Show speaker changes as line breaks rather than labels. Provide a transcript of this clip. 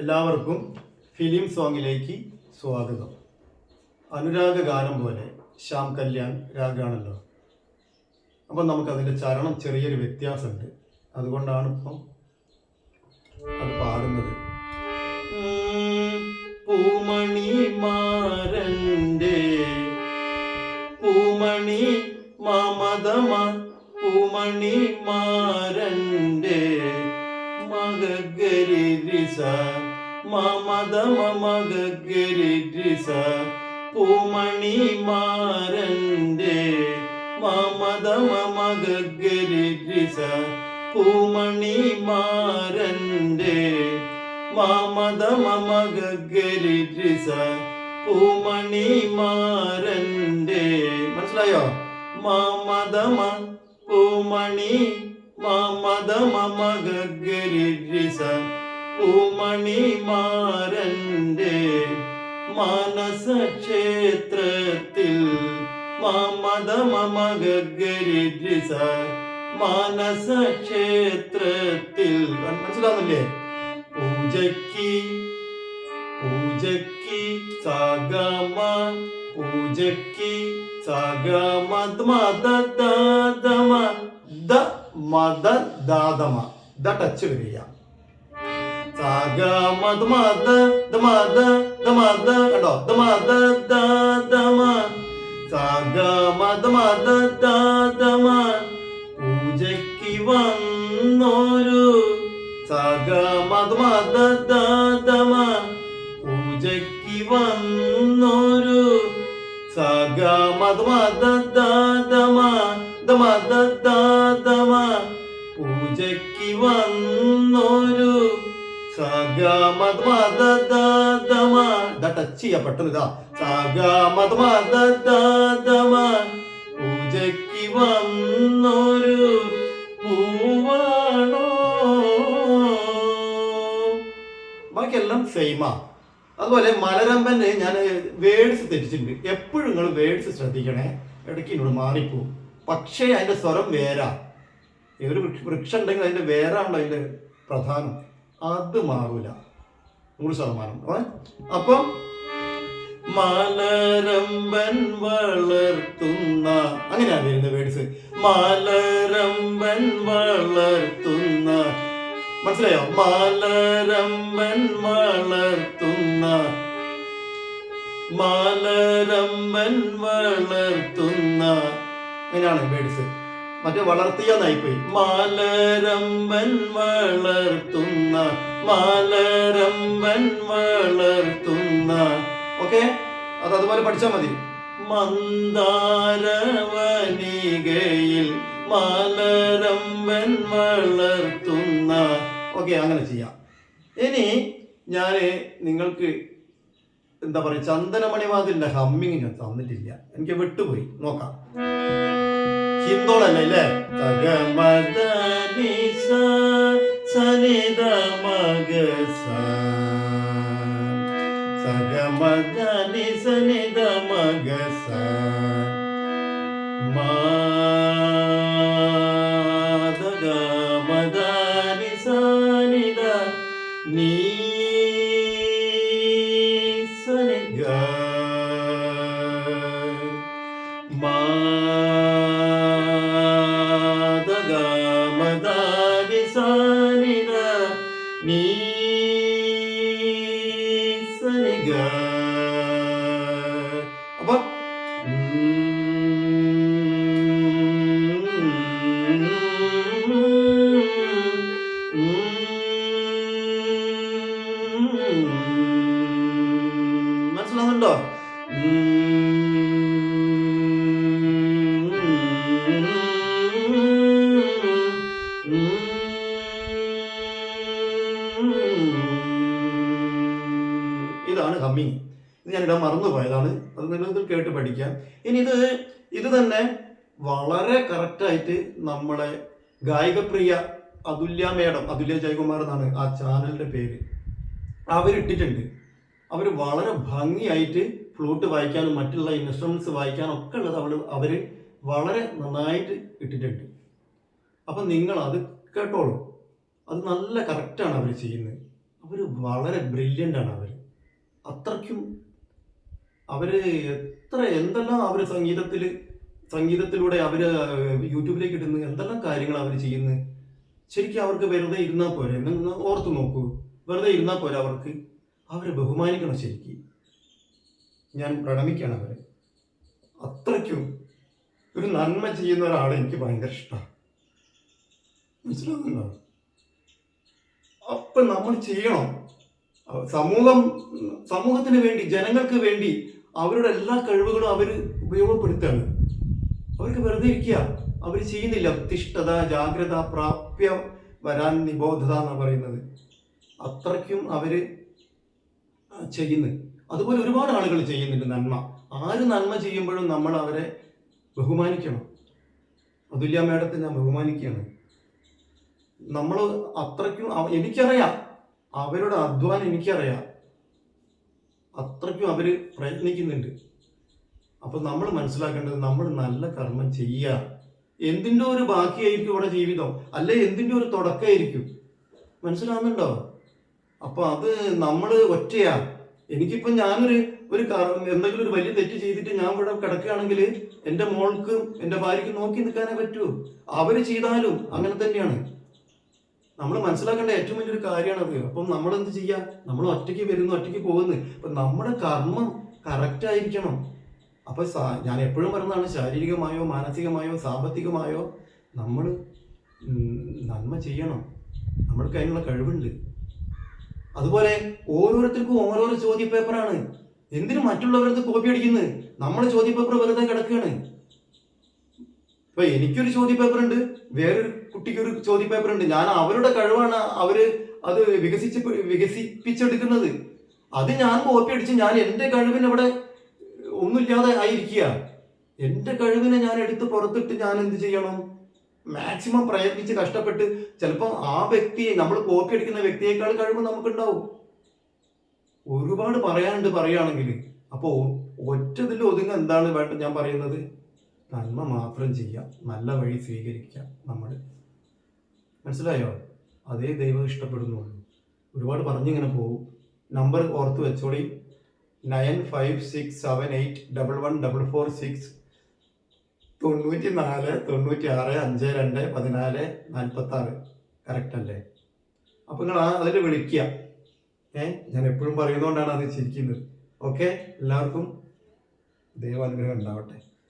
എല്ലാവർക്കും ഫിലിം സോങ്ങിലേക്ക് സ്വാഗതം. അനുരാഗ ഗാനം പോലെ ശ്യാം കല്യാൺ രാഗാണല്ലോ. അപ്പം നമുക്കതിൻ്റെ ചരണം ചെറിയൊരു വ്യത്യാസമുണ്ട്. അതുകൊണ്ടാണ് ഇപ്പം അത് പാടുന്നത്. പൂമണിമാരൻ്റെ പൂമണി മമതമ പൂമണിമാരൻ്റെ മഗഗരിരിസ മമതമ മഗഗരിരിസ പൂമണിമാരൻ്റെ മമതമ മഗഗരിരിസ പൂമണിമാരൻ്റെ മമതമ മഗഗരിരിസ പൂമണിമാരൻ്റെ. മനസ്സിലായോ? മമതമ പൂമണി മമതമ മഗഗരിരിസ പൂമണിമാരൻ്റെ മാനസക്ഷേത്രത്തിൽ മമതമ മഗഗരിരിസ മാനസക്ഷേത്രത്തിൽ. മനസ്സിലാവുന്നില്ലേ? പൂജയ്ക്ക് സഗമ പൂജയ്ക്ക് സഗമ മദദാദമ ദ മദദാദമ ദ ടച്ച് വരിക. സഗമ മദ ദമദ ദമദ കണ്ടോ? ദമദദാദമ സഗമ ദമദദാദമ പൂജയ്ക്ക് വന്നൊരു സഗമ ദമദദാദമ പൂജയ്ക്ക് വന്നൊരു സഗമ ദമദദാദമ ദമദദാദമ പൂജയ്ക്ക് വന്നൊരു സഗമ ദമദദാദമ. ഇതാ ടച്ച് ചെയ്യാ പെട്ടെന്ന്. ഇതാ സഗമ ദമദദാദമ പൂജയ്ക്ക് വന്നൊരു പൂവാണോ. ബാക്കിയെല്ലാം സെയിമാ. അതുപോലെ മലരമ്പന് ഞാൻ വേർഡ്സ് തെറ്റിച്ചിട്ടുണ്ട്. എപ്പോഴും നിങ്ങൾ വേർഡ്സ് ശ്രദ്ധിക്കണേ. ഇടയ്ക്ക് എന്നോട് മാറിപ്പോവും. പക്ഷേ അതിൻ്റെ സ്വരം വേരാ. ഒരു വൃക്ഷം ഉണ്ടെങ്കിൽ അതിൻ്റെ വേരാണല്ലോ അതിൻ്റെ പ്രധാനം. അത് മാറൂല 100%. അപ്പം മലരമ്പൻ വളർത്തുന്ന അങ്ങനെയാണ് വരുന്ന വേർഡ്സ്. മലരമ്പൻ വളർത്തുന്ന. മനസ്സിലായോ? മലരമ്പൻ വളർത്തുന്ന മലരമ്പൻ വളർത്തുന്ന. അങ്ങനെയാണ് വേർഡ്സ്. മറ്റേ വളർത്തിയെന്നായിപ്പോയി. മലരമ്പൻ വളർത്തുന്ന മലരമ്പൻ വളർത്തുന്ന. ഓക്കെ, അതുപോലെ പഠിച്ചാൽ മതി. മന്ദാരവനികയിൽ മലരമ്പൻ വളർത്തുന്ന. ഓക്കെ, അങ്ങനെ ചെയ്യാം. ഇനി ഞാൻ നിങ്ങൾക്ക് എന്താ പറയുക, ചന്ദനമണിവാതിലിന്റെ ഹമ്മിങ് ഞാൻ തന്നിട്ടില്ല, എനിക്ക് വിട്ടുപോയി. നോക്കാം. ഹിന്ദോളല്ലേ അല്ലേ? സഗമദനിസ സനിദ മഗസ സഗമദനി സനിദ മഗസ മാദഗമദനി സനിദ നീ സനിഗ മാദഗമദനി സനിദ നീ സനിഗ. അപ്പൊ മനസ്സിലാവുന്നുണ്ടോ? ഇതാണ് ഹമ്മിങ്. ഇത് ഞാനിടാൻ മറന്നുപോയതാണ്. അത് നിങ്ങൾ കേട്ട് പഠിക്കാം. ഇനി ഇത് തന്നെ വളരെ കറക്റ്റായിട്ട് നമ്മളെ ഗായികപ്രിയ അതുല്യ മേഡം, അതുല്യ ജയകുമാർ എന്നാണ് ആ ചാനലിൻ്റെ പേര്, അവരിട്ടിട്ടുണ്ട്. അവർ വളരെ ഭംഗിയായിട്ട് ഫ്ലൂട്ട് വായിക്കാനും മറ്റുള്ള ഇൻസ്ട്രുമെന്റ്സ് വായിക്കാനും ഒക്കെ ഉള്ളത് അവർ വളരെ നന്നായിട്ട് ഇട്ടിട്ടുണ്ട്. അപ്പം നിങ്ങൾ അത് കേട്ടോളൂ. അത് നല്ല കറക്റ്റാണ് അവർ ചെയ്യുന്നത്. അവർ വളരെ ബ്രില്യൻ്റ് ആണ്. അവർ അത്രയ്ക്കും അവർ എന്തെല്ലാം അവർ സംഗീതത്തിലൂടെ അവർ യൂട്യൂബിലേക്ക് ഇടുന്നു, എന്തെല്ലാം കാര്യങ്ങൾ അവർ ചെയ്യുന്നു. ശരിക്കും അവർക്ക് വെറുതെ ഇരുന്നാൽ പോരെ, എന്ന് ഓർത്ത് നോക്കൂ. വെറുതെ ഇരുന്നാൽ പോരെ, അവരെ ബഹുമാനിക്കണം. ശരിക്കും ഞാൻ പ്രണമിക്കുകയാണ് അവരെ. അത്രയ്ക്കും ഒരു നന്മ ചെയ്യുന്ന ഒരാളെ എനിക്ക് ഭയങ്കര ഇഷ്ടമാണ്. മനസ്സിലാകുന്നുണ്ടോ? അപ്പം നമ്മൾ ചെയ്യണം. സമൂഹത്തിന് വേണ്ടി, ജനങ്ങൾക്ക് വേണ്ടി അവരുടെ എല്ലാ കഴിവുകളും അവർ ഉപയോഗപ്പെടുത്തുകയാണ്. അവർക്ക് വെറുതെ ഇരിക്കുക അവർ ചെയ്യുന്നില്ല. തിഷ്ഠത, ജാഗ്രത, പ്രാപ്യ വരാൻ നിബോധത എന്നാണ് പറയുന്നത്. അത്രയ്ക്കും അവർ ചെയ്യുന്നു. അതുപോലെ ഒരുപാട് ആളുകൾ ചെയ്യുന്നുണ്ട് നന്മ. ആര് നന്മ ചെയ്യുമ്പോഴും നമ്മൾ അവരെ ബഹുമാനിക്കണം. അതുല്യ മേഡത്തെ ഞാൻ ബഹുമാനിക്കുകയാണ്. നമ്മൾ അത്രയ്ക്കും എനിക്കറിയാം, അവരുടെ അധ്വാനം എനിക്കറിയാം. അത്രയ്ക്കും അവർ പ്രയത്നിക്കുന്നുണ്ട്. അപ്പം നമ്മൾ മനസ്സിലാക്കേണ്ടത്, നമ്മൾ നല്ല കർമ്മം ചെയ്യുക. എന്തിൻ്റെ ഒരു ബാക്കിയായിരിക്കും ഇവിടെ ജീവിതം, അല്ലെ എന്തിൻ്റെ ഒരു തുടക്കമായിരിക്കും. മനസ്സിലാവുന്നുണ്ടോ? അപ്പോൾ അത് നമ്മൾ ഒറ്റയാ. എനിക്കിപ്പം ഞാനൊരു എന്തെങ്കിലും ഒരു വലിയ തെറ്റ് ചെയ്തിട്ട് ഞാൻ ഇവിടെ കിടക്കുകയാണെങ്കിൽ എൻ്റെ മോൾക്കും എൻ്റെ ഭാര്യയ്ക്കും നോക്കി നിൽക്കാനേ പറ്റൂ. അവർ ചെയ്താലും അങ്ങനെ തന്നെയാണ്. നമ്മൾ മനസ്സിലാക്കേണ്ട ഏറ്റവും വലിയൊരു കാര്യമാണത്. അപ്പം നമ്മൾ എന്ത് ചെയ്യുക? നമ്മൾ ഒറ്റയ്ക്ക് വരുന്നു, ഒറ്റയ്ക്ക് പോകുന്നു. അപ്പം നമ്മുടെ കർമ്മം കറക്റ്റ് ആയിരിക്കണം. അപ്പം ഞാൻ എപ്പോഴും പറയുന്നതാണ്, ശാരീരികമായോ മാനസികമായോ സാമ്പത്തികമായോ നമ്മൾ നന്മ ചെയ്യണം. നമ്മൾക്ക് അതിനുള്ള കഴിവുണ്ട്. അതുപോലെ ഓരോരുത്തർക്കും ഓരോരോ ചോദ്യപേപ്പറാണ്. എന്തിനു മറ്റുള്ളവരത് കോപ്പി അടിക്കുന്നത്? നമ്മുടെ ചോദ്യപേപ്പർ വെറുതെ കിടക്കുകയാണ്. ഇപ്പൊ എനിക്കൊരു ചോദ്യപേപ്പർ ഉണ്ട്, വേറൊരു കുട്ടിക്കൊരു ചോദ്യപേപ്പർ ഉണ്ട്. ഞാൻ അവരുടെ കഴിവാണ് അവര് അത് വികസിപ്പിച്ചെടുക്കുന്നത്. അത് ഞാൻ കോപ്പി അടിച്ച് ഞാൻ എൻ്റെ കഴിവിന് ഇവിടെ ഒന്നുമില്ലാതെ ആയിരിക്കുക. എൻ്റെ കഴിവിനെ ഞാൻ എടുത്ത് പുറത്തിട്ട് ഞാൻ എന്ത് ചെയ്യണം? മാക്സിമം പ്രയത്നിച്ച് കഷ്ടപ്പെട്ട്, ചിലപ്പോൾ ആ വ്യക്തിയെ, നമ്മൾ കോപ്പി അടിക്കുന്ന വ്യക്തിയേക്കാൾ കഴിവ് നമുക്കുണ്ടാവും. ഒരുപാട് പറയാനുണ്ട് പറയുകയാണെങ്കിൽ. അപ്പോൾ ഒറ്റതിൽ ഒതുങ്ങ എന്താണ് വേണ്ടത്? ഞാൻ പറയുന്നത്, നന്മ മാത്രം ചെയ്യാം, നല്ല വഴി സ്വീകരിക്കാം നമ്മൾ. മനസ്സിലായോ? അതേ ദൈവം ഇഷ്ടപ്പെടുന്നുള്ളൂ. ഒരുപാട് പറഞ്ഞിങ്ങനെ പോകും. നമ്പർ ഓർത്ത് വെച്ചോളി, 9567811446 94 96 52 14 46. കറക്റ്റ് അല്ലേ? അപ്പം നിങ്ങൾ അതിൽ വിളിക്കുക. ഞാൻ എപ്പോഴും പറയുന്നതുകൊണ്ടാണ് അത് ചിരിക്കുന്നത്. ഓക്കെ, എല്ലാവർക്കും ദൈവാനുഗ്രഹം ഉണ്ടാവട്ടെ.